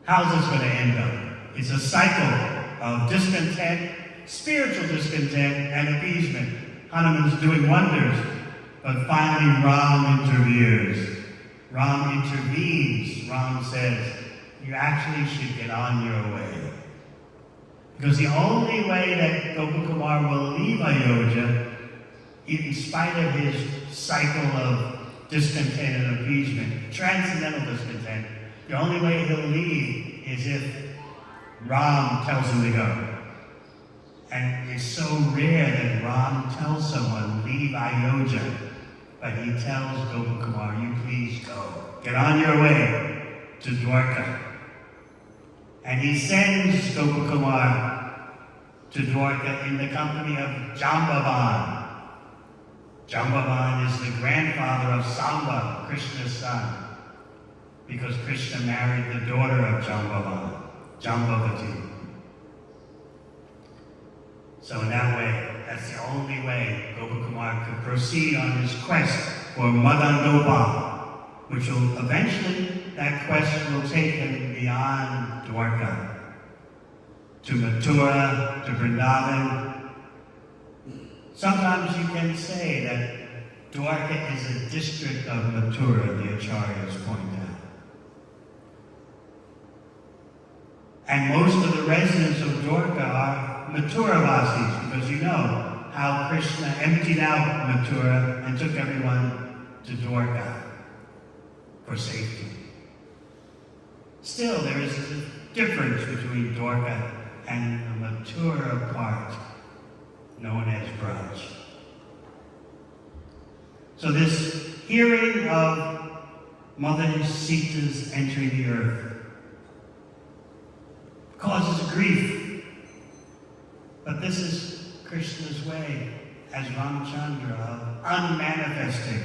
How's this going to end up? It's a cycle of discontent, spiritual discontent, and appeasement. Hanuman's doing wonders, but finally Ram interferes. Ram intervenes. Ram says, you actually should get on your way. Because the only way that Gopakumar will leave Ayodhya, in spite of his cycle of discontent and appeasement, transcendental discontent, the only way he'll leave is if Ram tells him to go. And it's so rare that Ram tells someone, leave Ayodhya. But he tells Gopakumar, you please go. Get on your way to Dwarka. And he sends Gopakumar to Dwarka in the company of Jambavan. Jambavan is the grandfather of Samba, Krishna's son, because Krishna married the daughter of Jambavan, Jambavati. So in that way, that's the only way Gopakumar could proceed on his quest for Madan Gopal, which will eventually, that quest will take him beyond Dwarka, to Mathura, to Vrindavan. Sometimes you can say that Dwarka is a district of Mathura, the Acharyas point out. And most of the residents of Dwarka are Mathuravasis, because you know how Krishna emptied out Mathura and took everyone to Dwarka for safety. Still, there is a difference between Dwarka and the Mathura part, known as Braj. So this hearing of Mother Sita's entering the earth causes grief. But this is Krishna's way as Ramchandra of unmanifesting.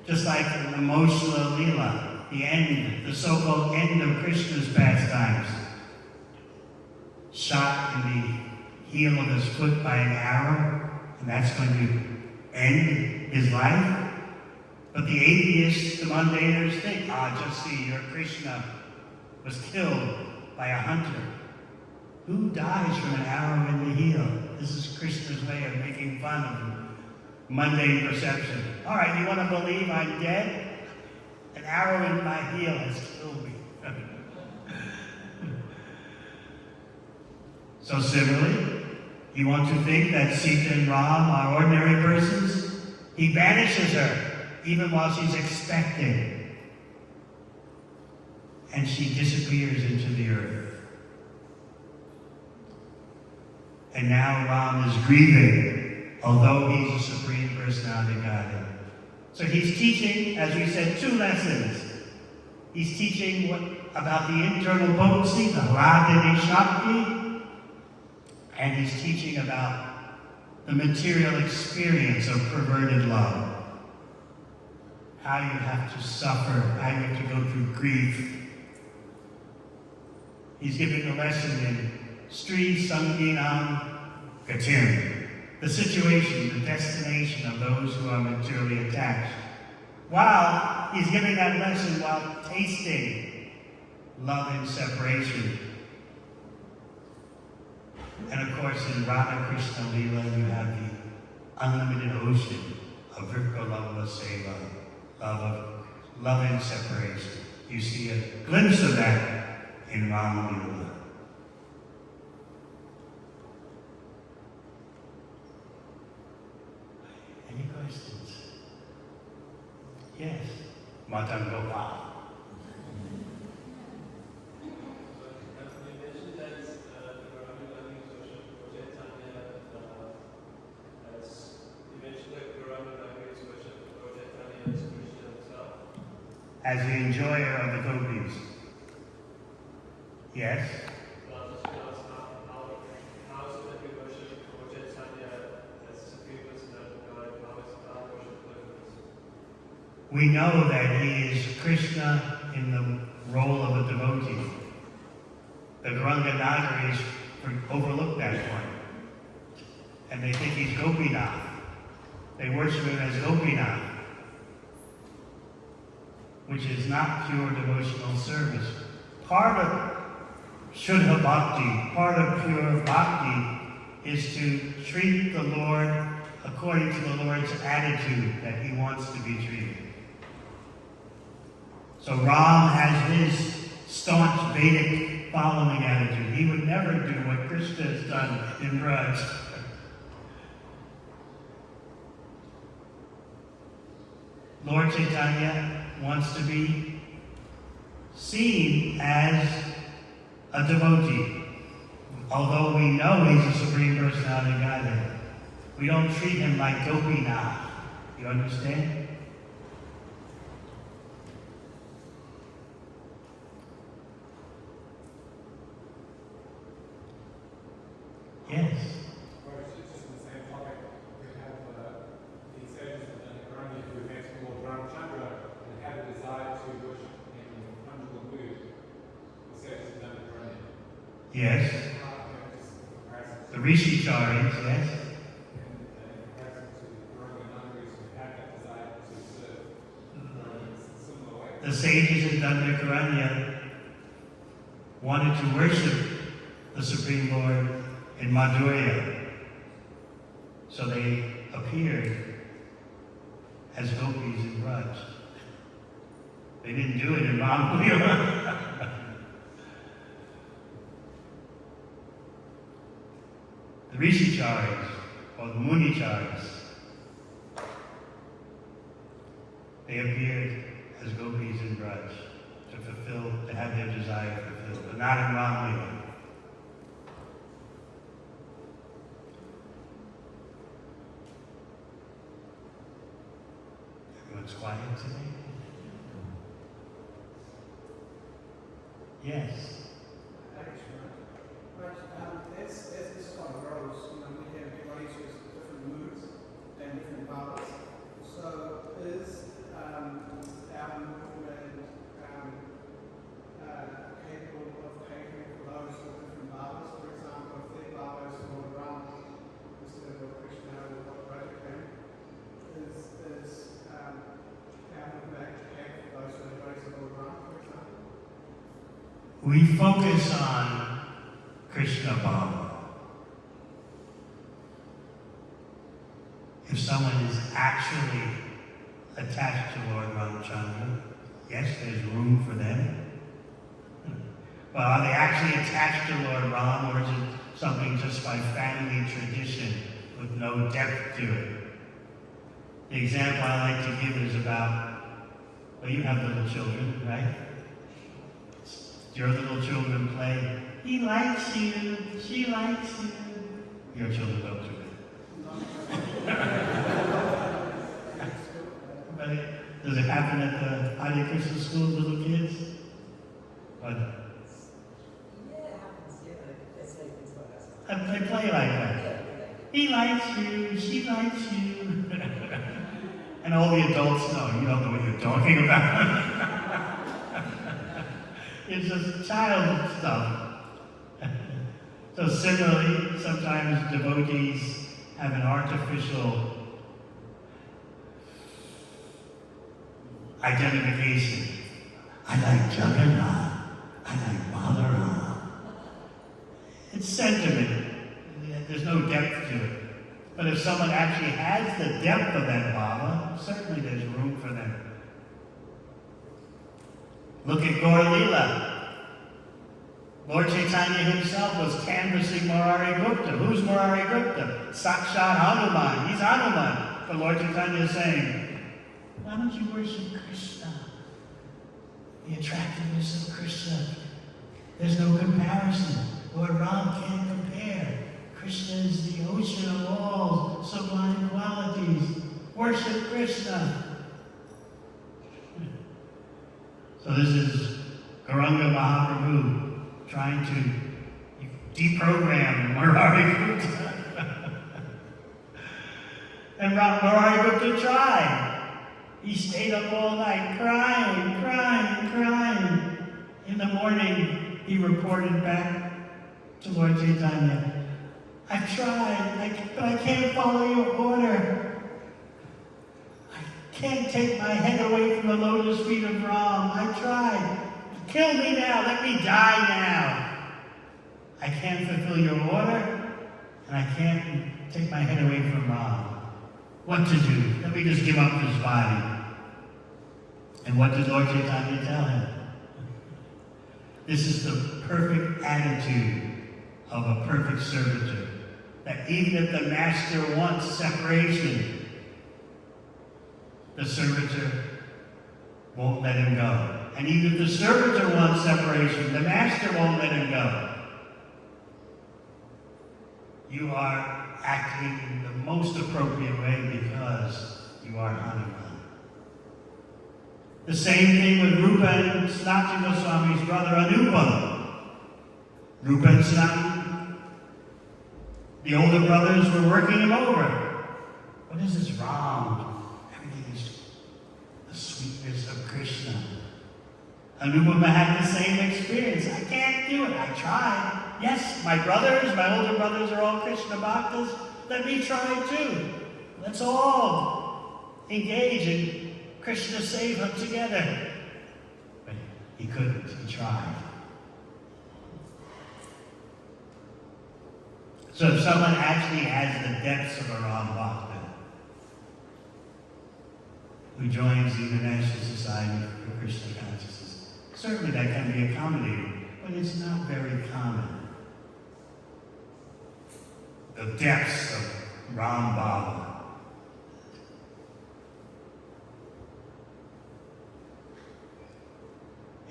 Just like an emotional lila, the end, the so-called end of Krishna's pastimes. Shot in the heel of his foot by an arrow, and that's going to end his life. But the atheists, the mundaners think, just see, your Krishna was killed by a hunter. Who dies from an arrow in the heel? This is Krishna's way of making fun of mundane perception. All right, you want to believe I'm dead? An arrow in my heel has killed me. So similarly, you want to think that Sita and Ram are ordinary persons? He banishes her, even while she's expecting. And she disappears into the earth. And now Ram is grieving. although he's a supreme personality of Godhead. So he's teaching, as we said, 2 lessons. He's teaching about the internal potency, the Hladini Shakti, and he's teaching about the material experience of perverted love. How you have to suffer, how you have to go through grief. He's giving a lesson in Sri Sanginam Gatir, the situation, the destination of those who are materially attached. While he's giving that lesson while tasting love and separation. And of course, in Radha Krishna Leela, you have the unlimited ocean of Virka Lava Seva, love and separation. You see a glimpse of that in Rama Navami. Any questions? Yes. Matan Gopal. As the enjoyer of the gopis. Yes? How is it that we worship Lord Chaitanya as supreme personality of God? How is our worship different? We know that he is Krishna in the role of a devotee. The Gauranga Nagaris overlook that point. And they think he's Gopinath. They worship him as Gopinath, which is not pure devotional service. Part of Shuddha Bhakti, part of pure Bhakti, is to treat the Lord according to the Lord's attitude that he wants to be treated. So Ram has his staunch Vedic following attitude. He would never do what Krishna has done in Braj. Lord Chaitanya wants to be seen as a devotee. Although we know he's a supreme personality of Godhead, we don't treat him like Gopinath. You understand? Yes. Well, it's just in the same topic. We have the sages of the Nagorani who met Lord Ramchandra and had a desire to worship him in a conjugal mood. The sages of the Nagorani. Yes. The Rishicharis, yes. In comparison to the Gauranga Nagaris who had that desire to serve in a similar way. The sages in Dandakaranya wanted to worship the Supreme Lord in Madhurya. So they appeared as gopis in Braj. They didn't do it in Madhurya. The Rishicharis, or the Municharis, they appeared as gopis in Braj to have their desire fulfilled, but not in Madhurya. Everyone's quiet today? Yes. As this kind of grows, we have devotees with different moods and different powers. So is our movement capable of catering for those with different powers? For example, if their powers for Rama instead of Krishna or what Radha is our movement cater for those who are devotees of Rama, for example? We focus on Krishna Bhava. If someone is actually attached to Lord Ramachandra, yes, there's room for them. But are they actually attached to Lord Ram, or is it something just by family tradition with no depth to it? The example I like to give is about, well, you have little children, right? Your little children play, he likes you, she likes you. Your children don't do it. Does it happen at the Hare Krishna schools, little kids? Or, they play like that. He likes you, she likes you. And all the adults know, you don't know what you're talking about. It's just child stuff. So similarly, sometimes devotees have an artificial identification. I like Jagannath. I like Balaram. It's sentiment. There's no depth to it. But if someone actually has the depth of that bhava, certainly there's room for them. Look at Gaur Leela. Lord Chaitanya himself was canvassing Murari Gupta. Who's Murari Gupta? Sakshat Hanuman. He's Hanuman. But Lord Chaitanya is saying, why don't you worship Krishna? The attractiveness of Krishna. There's no comparison. Lord Ram can't compare. Krishna is the ocean of all sublime qualities. Worship Krishna. So this is Gauranga Mahaprabhu trying to deprogram Murari Gupta. And Murari Gupta tried. He stayed up all night crying. In the morning, he reported back to Lord Chaitanya, I've tried, but I can't follow your order. I can't take my head away from the lotus feet of Ram. I tried. Kill me now. Let me die now. I can't fulfill your order, and I can't take my head away from Ram. What to do? Let me just give up this body. And what did Lord Chaitanya tell him? This is the perfect attitude of a perfect servitor. That even if the master wants separation, the servitor won't let him go. And even if the servitor wants separation, the master won't let him go. You are acting in the most appropriate way because you are Hanuman. The same thing with Rupa and Sanatana Goswami's brother Anupa. Rupa and Sanatana, the older brothers were working him over. What is this Ram? Everything is the sweetness of Krishna. Anupa had the same experience. I can't do it. I tried. Yes, my older brothers are all Krishna Bhaktas. Let me try too. Let's all engage in Krishna Seva together. But he couldn't. He tried. So if someone actually has the depths of a Ram Bhakta, who joins the International Society for Krishna Consciousness, certainly that can be accommodated, but it's not very common. The depths of Ram Bhava.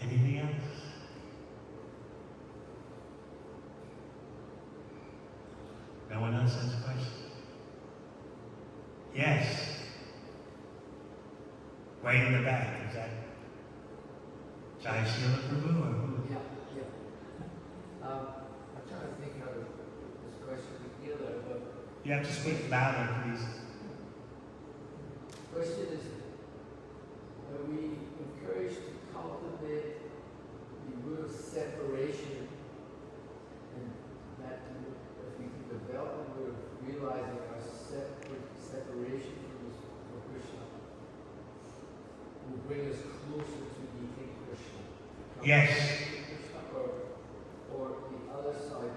Anything else? No one else has a question? Yes. Way in the back, is that Jai Srila Prabhu or who? Yeah. I'm trying to think how this question together, but You have to speak louder, please. question is, are we encouraged to cultivate the word of separation, and that if we can develop the word of realizing our separation from Krishna, will bring us closer to meeting Krishna? Yes. Or the other side.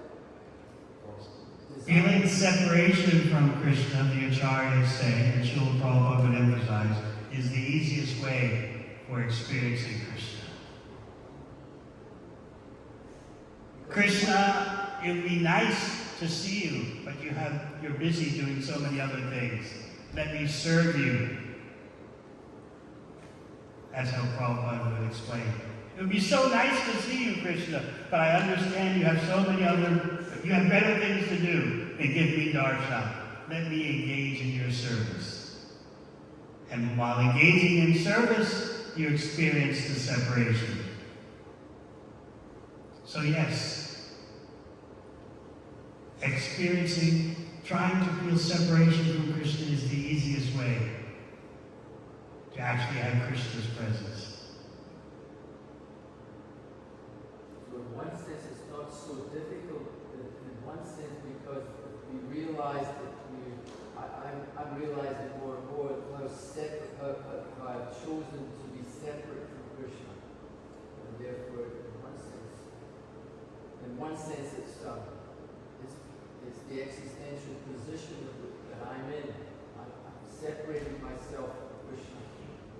Feeling separation from Krishna, the Acharyas say, and Srila Prabhupada would emphasize, is the easiest way for experiencing Krishna. Krishna, it would be nice to see you, but you're busy doing so many other things. Let me serve you. That's how Prabhupada would explain. It would be so nice to see you, Krishna, but I understand you have so many you have better things to do than give me darshan. let me engage in your service. And while engaging in service, you experience the separation. So yes, trying to feel separation from Krishna is the easiest way to actually have Krishna's presence. So in one sense, it's not so difficult. In one sense, because we realize that I'm realizing more and more how I've chosen to be separate from Krishna, and therefore, in one sense, it's the existential position that I'm in. I'm separating myself from Krishna,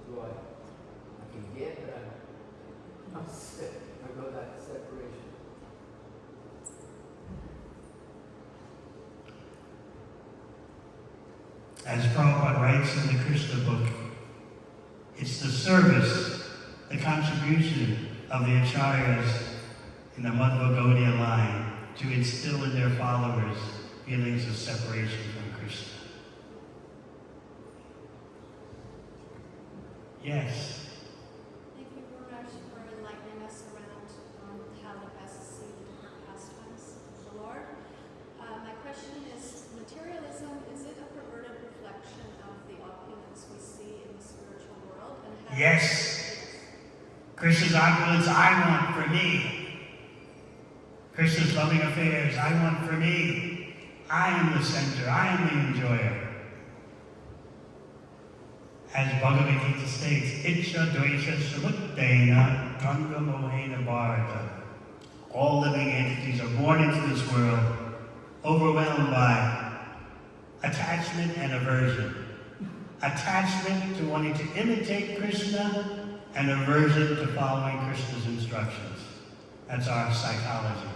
so I can get that. I got that separation. As Prabhupada writes in the Krishna book, it's the service, the contribution of the acharyas in the Madhva Gaudiya line to instill in their followers feelings of separation from Krishna. Yes. Thank you, Maharaj, for enlightening us around how to best see the different pastimes of the Lord. My question is, materialism, is it a perverted reflection of the opulence we see in the spiritual world? And how Yes. Krishna's opulence, I want for me. Krishna's loving affairs, I want for me. I am the center, I am the enjoyer. As Bhagavad Gita states, Icha Dvaisha Samuttena Ganga Mohena Bharata. All living entities are born into this world overwhelmed by attachment and aversion. Attachment to wanting to imitate Krishna and aversion to following Krishna's instructions. That's our psychology.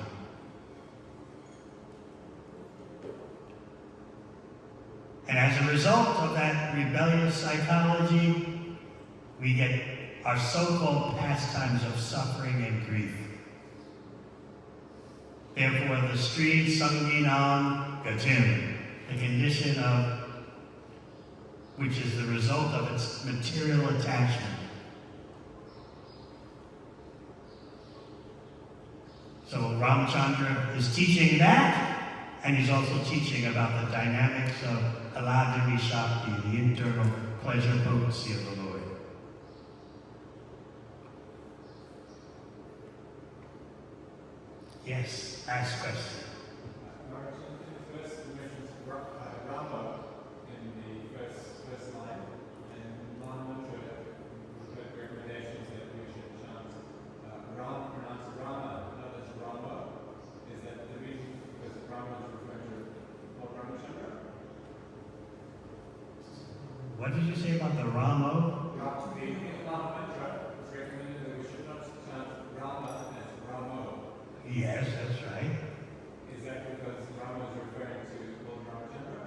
And as a result of that rebellious psychology, we get our so-called pastimes of suffering and grief. Therefore, the street Sanginam Gatim, the condition of which is the result of its material attachment. So Ramchandra is teaching that, and he's also teaching about the dynamics of Aladini Shakti, the internal pleasure potency of the Lord. Yes, ask question. First, you mentioned Rama in the first line, and non-mantra recommendations that we should chant Ram pronounced Rama, not as Rama. Is that the reason? Because Rama is referring to Lord Ramachandra? What did you say about the Ramo? The non-mantra is recommended that we should not chant Rama as Ramo. Yes, that's right. Is that because Rama is referring to Lord Ramachandra?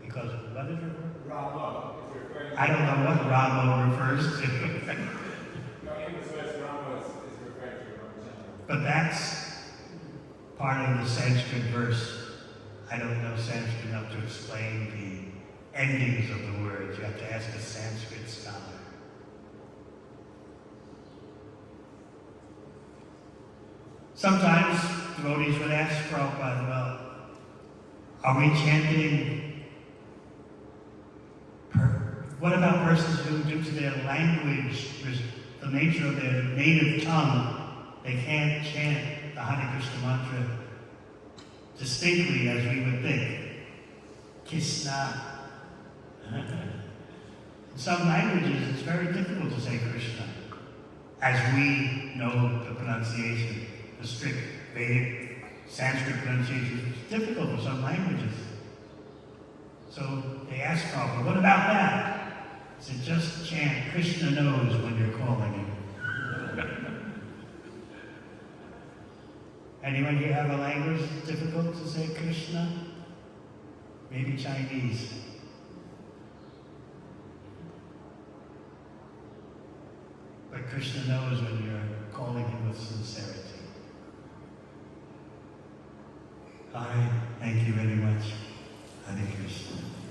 Because what is it? Rama is referring to... I don't know what Ramo refers to. No, in the verse, Rama is referring to Ramachandra. But that's part of the Sanskrit verse. I don't know Sanskrit enough to explain the endings of the words. You have to ask a Sanskrit scholar. Sometimes devotees would ask Prabhupada, well, are we chanting? What about persons who, due to their language, the nature of their native tongue, they can't chant the Hare Krishna mantra distinctly as we would think? Krishna. In some languages, it's very difficult to say Krishna, as we know the pronunciation. The strict Vedic Sanskrit pronunciation is difficult for some languages. So they asked Prabhupada, what about that? He said, just chant, Krishna knows when you're calling him. Anyone here have a language difficult to say Krishna? Maybe Chinese. But Krishna knows when you're calling him with sincerity. Hi, thank you very much.